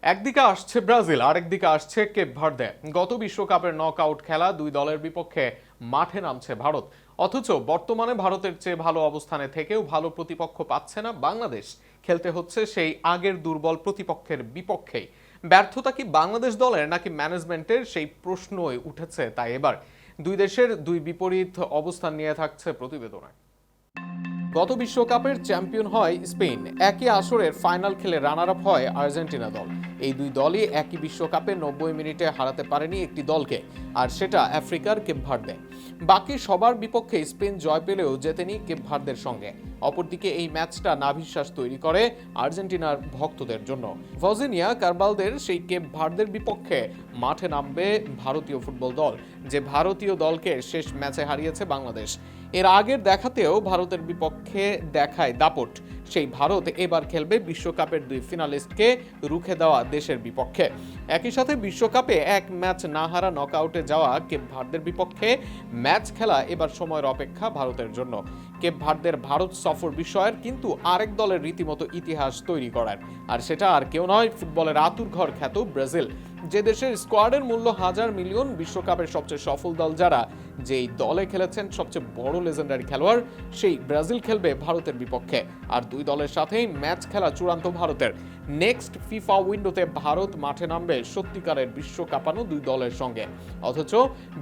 একদিকে আসছে ব্রাজিল, আরেকদিকে আসছে কেপ ভার্দে। গত বিশ্বকাপের নকআউট খেলা দুই দলের বিপক্ষে মাঠে নামছে ভারত। অথচ বর্তমানে ভারতের চেয়ে ভালো অবস্থানে থেকেও ভালো প্রতিপক্ষ পাচ্ছে না বাংলাদেশ। খেলতে হচ্ছে সেই আগের দুর্বল প্রতিপক্ষের বিপক্ষেই। ব্যর্থতা কি বাংলাদেশ দলের নাকি ম্যানেজমেন্টের, সেই প্রশ্নই উঠেছে তাই এবার। দুই দেশের দুই বিপরীত অবস্থান নিয়ে থাকছে প্রতিবেদনে। গত বিশ্বকাপের চ্যাম্পিয়ন হয় স্পেন, একই আসরের ফাইনাল খেলে রানার আপ হয় আর্জেন্টিনা দল। এই দুই দলই একই বিশ্বকাপে 90 মিনিটে হারাতে পারেনি একটি দলকে, আর সেটা আফ্রিকার কেপ ভার্দে। বাকি সবার বিপক্ষে স্পেন জয় পেলেও জেতেনি কেপ ভার্দের সঙ্গে। অপরদিকে এই ম্যাচটা নাভিশ্বাস তৈরি করে আর্জেন্টিনার ভক্তদের জন্য। ভজিনিয়া কারবালদের সেই কেপ ভার্দের বিপক্ষে মাঠে নামবে ভারতীয় ফুটবল দল, যে ভারতীয় দলকে শেষ ম্যাচে হারিয়েছে বাংলাদেশ। এর আগের দেখাতেও ভারতের বিপক্ষে দেখায় দাপট। সেই ভারত এবার খেলবে বিশ্বকাপের দুই ফিনালিস্টকে রুখে দেওয়া দেশের বিপক্ষে। একই সাথে বিশ্বকাপে এক ম্যাচ না হারা নকআউটে যাওয়া কেপ ভার্দের বিপক্ষে ম্যাচ খেলা এবার সময়ের অপেক্ষা ভারতের জন্য। কেপ ভার্দের ভারত সফর বিষয়ের কিন্তু আরেক দলের রীতিমতো ইতিহাস তৈরি করার, আর সেটা আর কেউ নয়, ফুটবলের আঁতুড়ঘর খ্যাত ব্রাজিল। যে দেশের স্কোয়াডের মূল্য হাজার মিলিয়ন, বিশ্বকাপের সবচেয়ে সফল দল যারা, যেই দলে খেলেছেন সবচেয়ে বড় লেজেন্ডারি খেলোয়াড়, সেই ব্রাজিল খেলবে ভারতের বিপক্ষে। আর দুই দলের সাথেই ম্যাচ খেলা চূড়ান্ত ভারতের। নেক্সট ফিফা উইন্ডোতে ভারত মাঠে নামবে সত্যিকারের বিশ্বকাপানো দুই দলের সঙ্গে। অথচ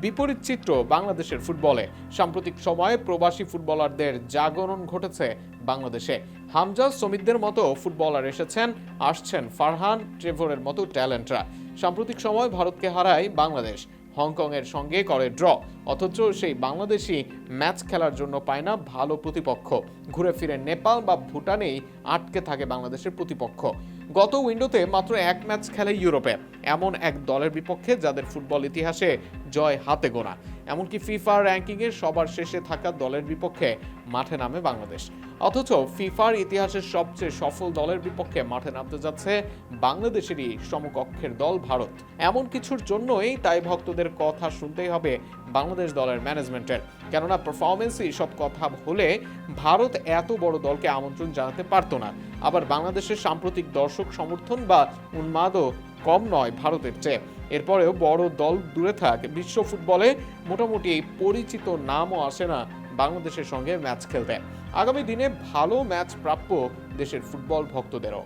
বিপরীত চিত্র বাংলাদেশের ফুটবলে। সাম্প্রতিক সময়ে প্রবাসী ফুটবলারদের জাগরণ ঘটেছে বাংলাদেশে। হামজা, সমিতদের মতো ফুটবলার এসেছেন, আসছেন ফারহান, ট্রেভরের মতো ট্যালেন্টরা। সাম্প্রতিক সময় ভারতকে হারায় বাংলাদেশ, হংকং এর সঙ্গে করে ড্র। অথচ সেই বাংলাদেশি ম্যাচ খেলার জন্য পায় না ভালো প্রতিপক্ষ। ঘুরে ফিরে নেপাল বা ভুটানেই আটকে থাকে বাংলাদেশের প্রতিপক্ষ। গত উইন্ডোতে মাত্র এক ম্যাচ খেলে ইউরোপে, এমন এক দলের বিপক্ষে যাদের ফুটবল ইতিহাসে জয় হাতে গোনা। এমনকি ফিফা র্যাঙ্কিংয়ের সবার শেষে থাকা দলের বিপক্ষে মাঠে নামে বাংলাদেশ। অথচ ফিফার ইতিহাসের সবচেয়ে সফল দলের বিপক্ষে মাঠে নামতে যাচ্ছে বাংলাদেশেরই সমকক্ষের দল ভারত। এমন কিছুর জন্যই তাই ভক্তদের কথা শুনতেই হবে বাংলাদেশ দলের ম্যানেজমেন্টের। কেননা পারফরমেন্সই সব কথা হলে ভারত এত বড় দলকে আমন্ত্রণ জানাতে পারতো না। আবার বাংলাদেশের সাম্প্রতিক দর্শক সমর্থন বা উন্মাদও কম নয় ভারতের চেয়ে। এরপরেও বড় দল দূরে থাক, বিশ্ব ফুটবলে মোটামুটি পরিচিত নামও আসে না বাংলাদেশের সঙ্গে ম্যাচ খেলতে। আগামী দিনে ভালো ম্যাচ প্রাপ্য দেশের ফুটবল ভক্তদেরও।